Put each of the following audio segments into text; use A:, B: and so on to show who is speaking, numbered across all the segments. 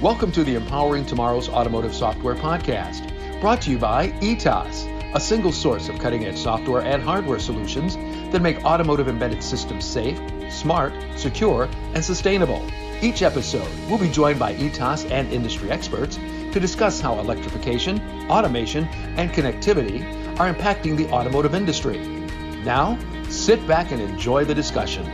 A: Welcome to the Empowering Tomorrow's Automotive Software Podcast, brought to you by ETAS, a single source of cutting-edge software and hardware solutions that make automotive embedded systems safe, smart, secure, and sustainable. Each episode, we'll be joined by ETAS and industry experts to discuss how electrification, automation, and connectivity are impacting the automotive industry. Now, sit back and enjoy the discussion.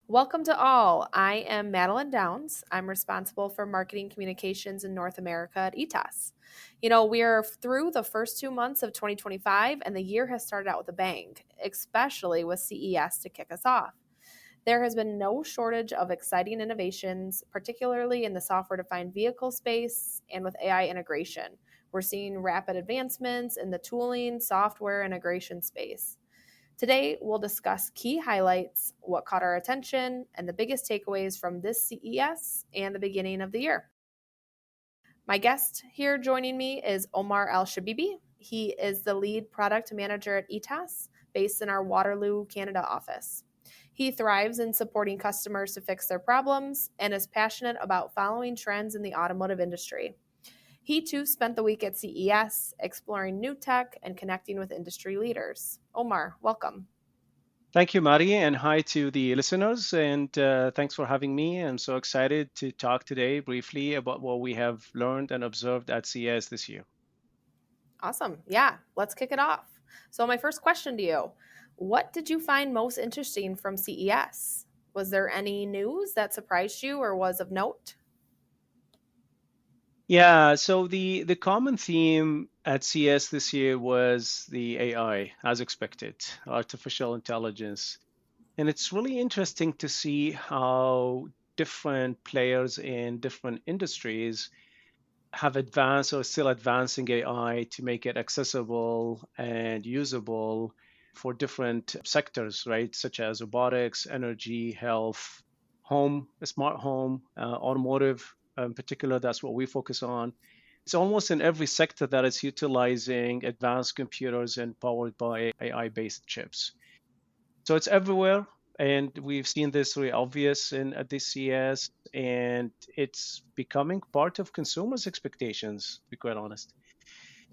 B: Welcome to all. I am Madeline Downs. I'm responsible for marketing communications in North America at ETAS. We are through the first 2 months of 2025, and the year has started out with a bang, especially with CES to kick us off. There has been no shortage of exciting innovations, particularly in the software-defined vehicle space and with AI integration. We're seeing rapid advancements in the tooling, software integration space. Today, we'll discuss key highlights, what caught our attention, and the biggest takeaways from this CES and the beginning of the year. My guest here joining me is Omar Al-Shabibi. He is the lead product manager at ETAS, based in our Waterloo, Canada office. He thrives in supporting customers to fix their problems and is passionate about following trends in the automotive industry. He too spent the week at CES exploring new tech and connecting with industry leaders. Omar, welcome.
C: Thank you, Mari, and hi to the listeners. And thanks for having me. I'm so excited to talk today briefly about what we have learned and observed at CES this year.
B: Awesome. Yeah, let's kick it off. So my first question to you, what did you find most interesting from CES? Was there any news that surprised you or was of note?
C: Yeah, so the common theme at CES this year was the AI, as expected, artificial intelligence. And it's really interesting to see how different players in different industries have advanced or still advancing AI to make it accessible and usable for different sectors, right? Such as robotics, energy, health, home, smart home, automotive in particular. That's what we focus on. It's almost in every sector that is utilizing advanced computers and powered by AI-based chips. So it's everywhere. And we've seen this really obvious at this CES, and it's becoming part of consumers' expectations, to be quite honest.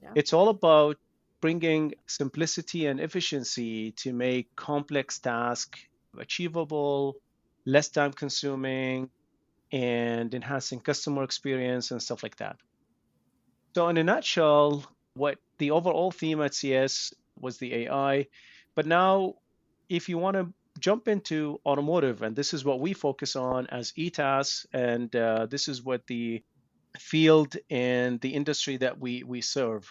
B: Yeah.
C: It's all about bringing simplicity and efficiency to make complex tasks achievable, less time consuming, and enhancing customer experience and stuff like that. So in a nutshell, what the overall theme at CES was the AI. But now, if you want to jump into automotive, and this is what we focus on as ETAS, and this is what the field and the industry that we serve.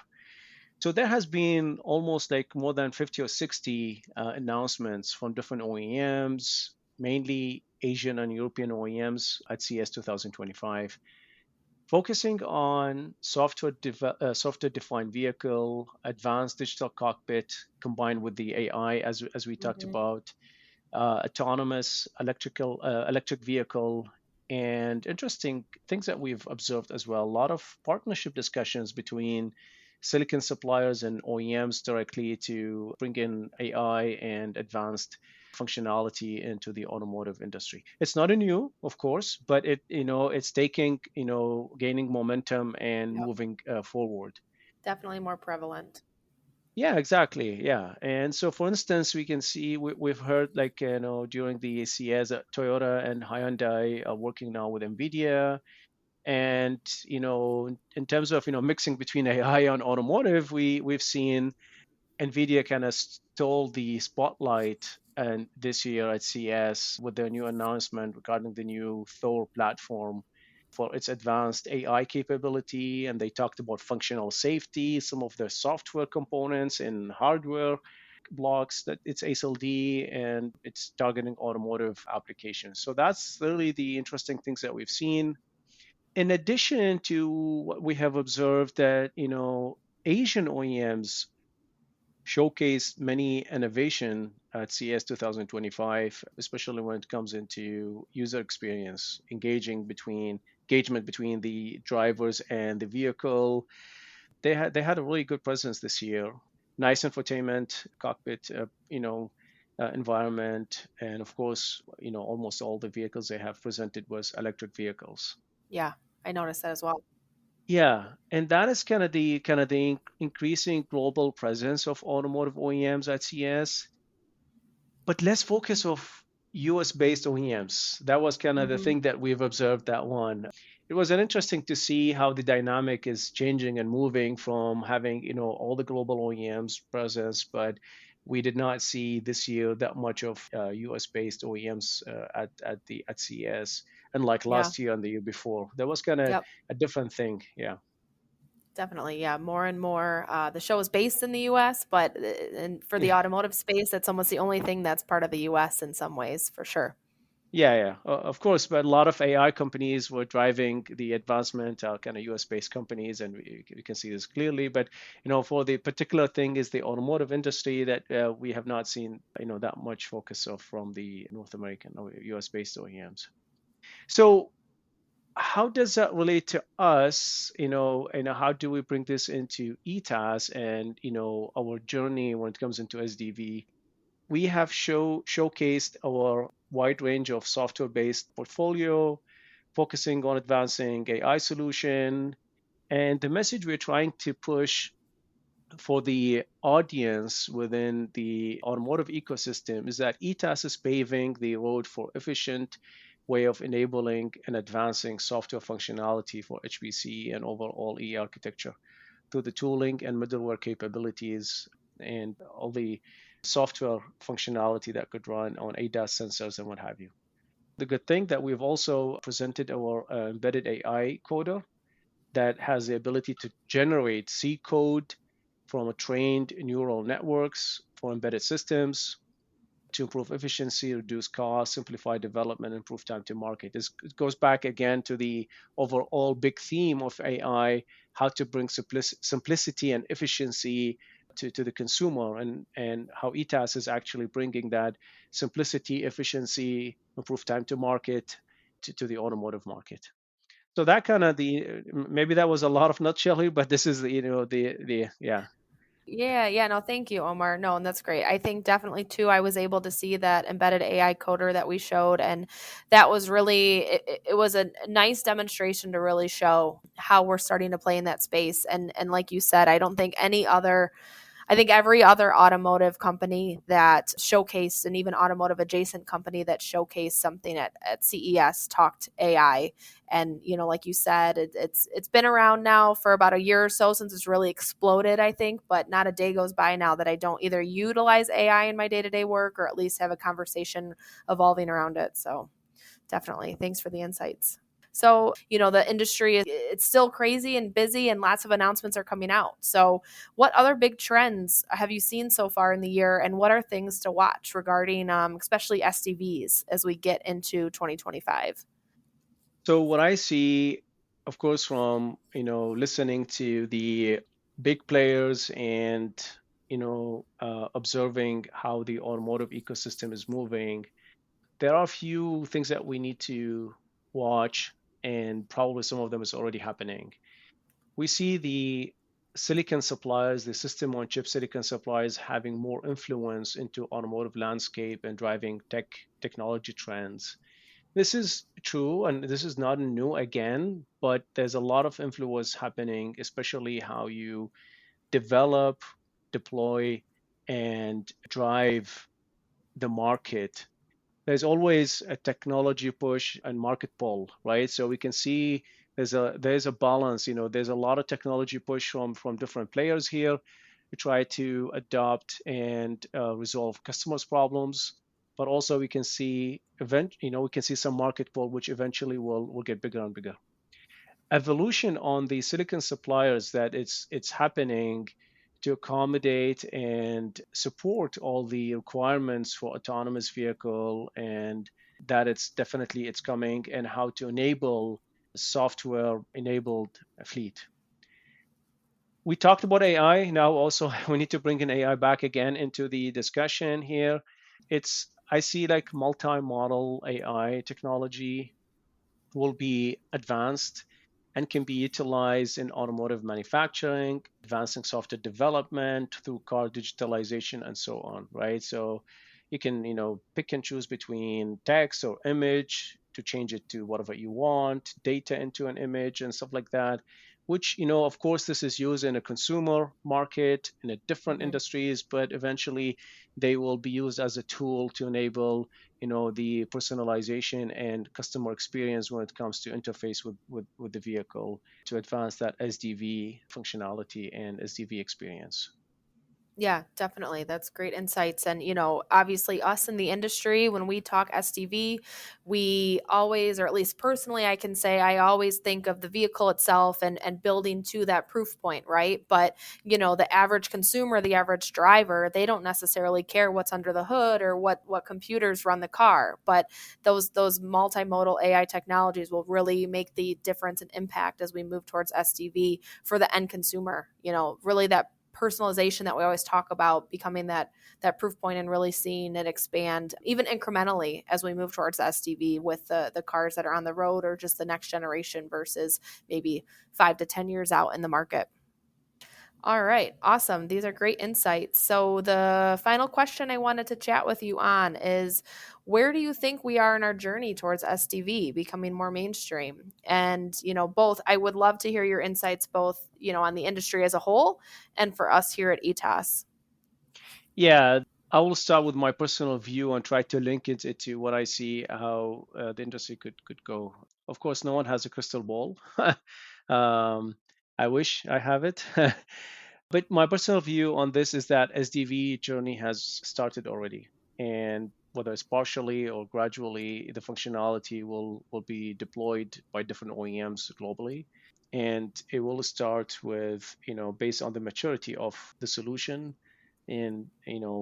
C: So there has been almost like more than 50 or 60 announcements from different OEMs, mainly Asian and European OEMs at CES 2025, focusing on software-defined vehicle, advanced digital cockpit combined with the AI, as we talked about, autonomous electric vehicle, and interesting things that we've observed as well. A lot of partnership discussions between silicon suppliers and OEMs directly to bring in AI and advanced functionality into the automotive industry. It's not a new, of course, but it's taking, gaining momentum and moving forward.
B: Definitely more prevalent.
C: Yeah, exactly. Yeah. And so, for instance, we can see we've heard during the CES, Toyota and Hyundai are working now with NVIDIA. And, in terms of, mixing between AI and automotive, we've seen NVIDIA kind of stole the spotlight and this year at CES with their new announcement regarding the new Thor platform for its advanced AI capability. And they talked about functional safety, some of their software components and hardware blocks, that it's ASIL-D, and it's targeting automotive applications. So that's really the interesting things that we've seen. In addition to what we have observed, that Asian OEMs showcased many innovation at CES 2025, especially when it comes into user experience, engagement between the drivers and the vehicle. They had a really good presence this year. Nice infotainment cockpit, environment. And of course, almost all the vehicles they have presented was electric vehicles.
B: Yeah, I noticed that as well.
C: Yeah, and that is kind of the increasing global presence of automotive OEMs at CES. But let's focus of US based OEMs. That was kind of the
B: Hmm.
C: thing that we've observed that one. It was an interesting to see how the dynamic is changing and moving from having, all the global OEMs presence, but we did not see this year that much of US based OEMs at CES, unlike
B: Yeah.
C: last year and the year before. That was kind of
B: Yep.
C: a different thing. Yeah.
B: Definitely, yeah. More and more, the show is based in the U.S., but and for the
C: Yeah.
B: automotive space, that's almost the only thing that's part of the U.S. in some ways, for sure.
C: Yeah, yeah, of course. But a lot of AI companies were driving the advancement, kind of US-based companies, and we can see this clearly. But for the particular thing is the automotive industry that we have not seen, that much focus of from the North American or US-based OEMs. So how does that relate to us? And how do we bring this into ETAS and our journey when it comes into SDV? We have showcased our wide range of software-based portfolio, focusing on advancing AI solution. And the message we're trying to push for the audience within the automotive ecosystem is that ETAS is paving the road for efficient way of enabling and advancing software functionality for HPC and overall architecture through the tooling and middleware capabilities and all the software functionality that could run on ADAS sensors and what have you. The good thing that we've also presented our embedded AI coder that has the ability to generate C code from a trained neural networks for embedded systems to improve efficiency, reduce costs, simplify development, improve time to market. It goes back again to the overall big theme of AI, how to bring simplicity and efficiency to the consumer, and how ETAS is actually bringing that simplicity, efficiency, improve time to market to the automotive market. So that kind of maybe that was a lot of nutshell here, but this is the yeah.
B: Yeah, yeah, no, thank you, Omar. No, and that's great. I think definitely too, I was able to see that embedded AI coder that we showed, and that was really it was a nice demonstration to really show how we're starting to play in that space. And like you said, I think every other automotive company that showcased, and even automotive adjacent company that showcased something at CES talked AI. And like you said, it's been around now for about a year or so since it's really exploded, I think. But not a day goes by now that I don't either utilize AI in my day to day work or at least have a conversation evolving around it. So definitely, thanks for the insights. So, the industry it's still crazy and busy and lots of announcements are coming out. So, what other big trends have you seen so far in the year, and what are things to watch regarding especially SDVs as we get into 2025?
C: So what I see, of course, from listening to the big players and observing how the automotive ecosystem is moving, there are a few things that we need to watch, and probably some of them is already happening. We see the silicon suppliers, the system on chip silicon suppliers having more influence into automotive landscape and driving technology trends. This is true, and this is not new again, but there's a lot of influence happening, especially how you develop, deploy, and drive the market. There's always a technology push and market pull, right? So we can see there's a balance. There's a lot of technology push from different players here. We try to adopt and resolve customers' problems, but also we can see we can see some market pull, which eventually will get bigger and bigger. Evolution on the silicon suppliers that it's happening to accommodate and support all the requirements for autonomous vehicle, and that it's coming, and how to enable software enabled fleet. We talked about AI. Now also we need to bring in AI back again into the discussion here. I see like multi-model AI technology will be advanced and can be utilized in automotive manufacturing, advancing software development through car digitalization and so on, right? So You can, pick and choose between text or image to change it to whatever you want, data into an image and stuff like that, which, of course, this is used in a consumer market in a different
B: Mhm.
C: industries, but eventually they will be used as a tool to enable, the personalization and customer experience when it comes to interface with the vehicle to advance that SDV functionality and SDV experience.
B: Yeah, definitely. That's great insights. And, obviously, us in the industry, when we talk SDV, we always, or at least personally, I can say I always think of the vehicle itself and building to that proof point, right? But, the average consumer, the average driver, they don't necessarily care what's under the hood or what computers run the car. But those multimodal AI technologies will really make the difference and impact as we move towards SDV for the end consumer. Really that personalization that we always talk about becoming that proof point and really seeing it expand even incrementally as we move towards the SDV with the cars that are on the road or just the next generation versus maybe 5 to 10 years out in the market. All right, awesome. These are great insights. So, the final question I wanted to chat with you on is where do you think we are in our journey towards SDV becoming more mainstream? And, both, I would love to hear your insights, both, on the industry as a whole and for us here at ETAS.
C: Yeah, I will start with my personal view and try to link it into what I see how the industry could go. Of course, no one has a crystal ball. um, I wish I have it. But my personal view on this is that SDV journey has started already, and whether it's partially or gradually, the functionality will be deployed by different OEMs globally, and it will start with, based on the maturity of the solution, and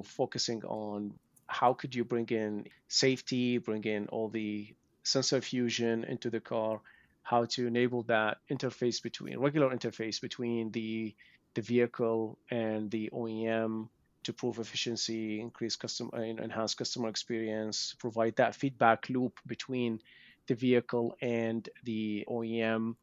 C: focusing on how could you bring in safety, bring in all the sensor fusion into the car, how to enable that interface between regular interface between the vehicle and the OEM to prove efficiency, increase customer, enhance customer experience, provide that feedback loop between the vehicle and the OEM.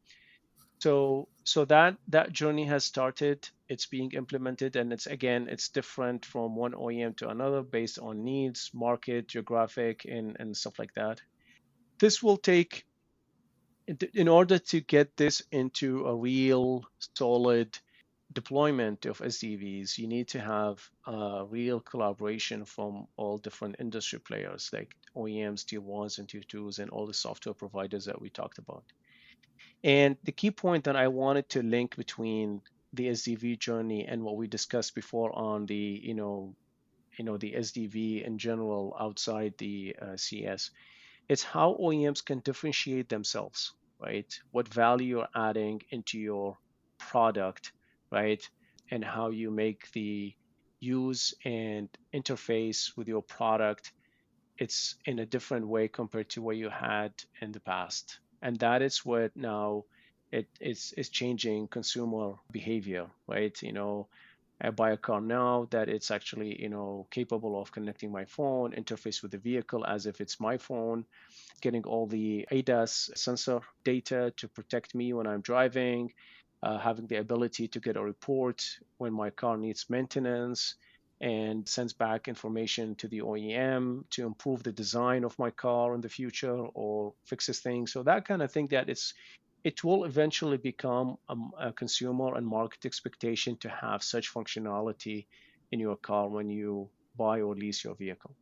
C: So that journey has started. It's being implemented, and it's different from one OEM to another based on needs, market, geographic, and stuff like that. This will take, in order to get this into a real solid deployment of SDVs, you need to have a real collaboration from all different industry players like OEMs, tier ones and tier twos, and all the software providers that we talked about. And the key point that I wanted to link between the SDV journey and what we discussed before on the, the SDV in general outside the CS, it's how OEMs can differentiate themselves, right? What value you're adding into your product, right? And how you make the use and interface with your product, it's in a different way compared to what you had in the past. And that is what now it's changing consumer behavior, right? I buy a car now that it's actually, capable of connecting my phone, interface with the vehicle as if it's my phone, getting all the ADAS sensor data to protect me when I'm driving, having the ability to get a report when my car needs maintenance, and sends back information to the OEM to improve the design of my car in the future or fixes things. So that kind of thing, it will eventually become a consumer and market expectation to have such functionality in your car when you buy or lease your vehicle.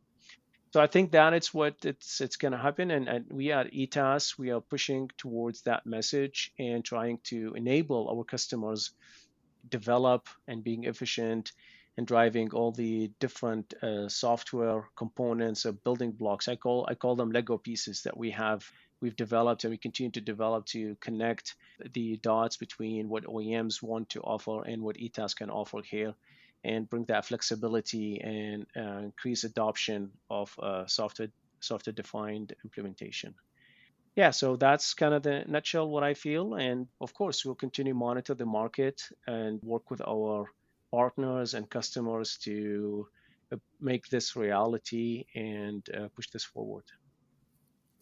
C: So I think that it's what it's going to happen, and we at ETAS we are pushing towards that message and trying to enable our customers develop and being efficient and driving all the different software components of building blocks. I call them Lego pieces that we've developed and we continue to develop to connect the dots between what OEMs want to offer and what ETAS can offer here, and bring that flexibility and increase adoption of software defined implementation. Yeah, so that's kind of the nutshell what I feel. And of course, we'll continue to monitor the market and work with our partners and customers to make this reality and push this forward.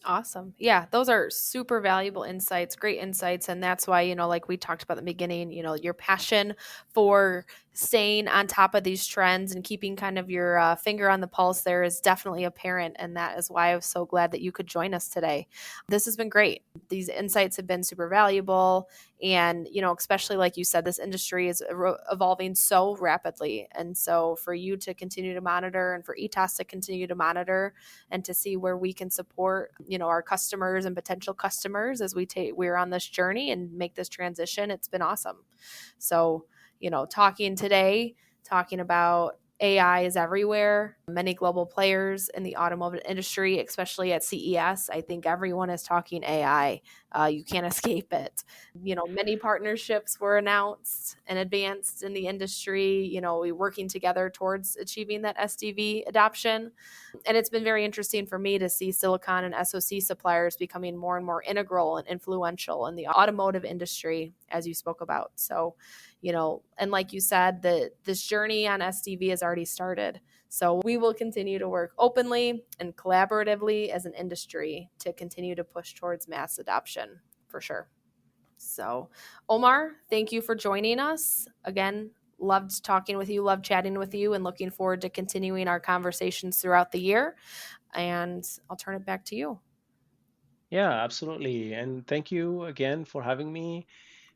B: Awesome. Yeah, those are super valuable insights, great insights. And that's why, like we talked about in the beginning, your passion for staying on top of these trends and keeping kind of your finger on the pulse there is definitely apparent. And that is why I was so glad that you could join us today. This has been great. These insights have been super valuable. And, especially like you said, this industry is evolving so rapidly. And so for you to continue to monitor and for ETAS to continue to monitor and to see where we can support, our customers and potential customers as we're on this journey and make this transition, it's been awesome. So, talking about AI is everywhere. Many global players in the automotive industry, especially at CES, I think everyone is talking AI. You can't escape it. Many partnerships were announced and advanced in the industry, we're working together towards achieving that SDV adoption. And it's been very interesting for me to see silicon and SoC suppliers becoming more and more integral and influential in the automotive industry, as you spoke about. So, and like you said, this journey on SDV has already started. So we will continue to work openly and collaboratively as an industry to continue to push towards mass adoption for sure. So Omar, thank you for joining us. Again, loved talking with you, loved chatting with you, and looking forward to continuing our conversations throughout the year. And I'll turn it back to you.
C: Yeah, absolutely. And thank you again for having me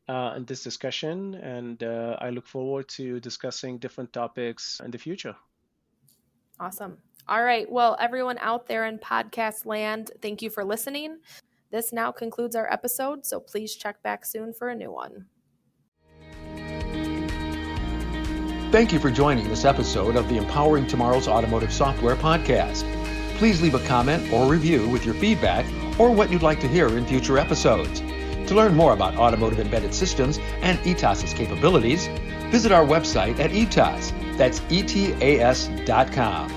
C: in this discussion. And I look forward to discussing different topics in the future.
B: Awesome. All right. Well, everyone out there in podcast land, thank you for listening. This now concludes our episode, so please check back soon for a new one.
A: Thank you for joining this episode of the Empowering Tomorrow's Automotive Software podcast. Please leave a comment or review with your feedback or what you'd like to hear in future episodes. To learn more about automotive embedded systems and ETAS's capabilities, visit our website at ETAS. That's ETAS.com.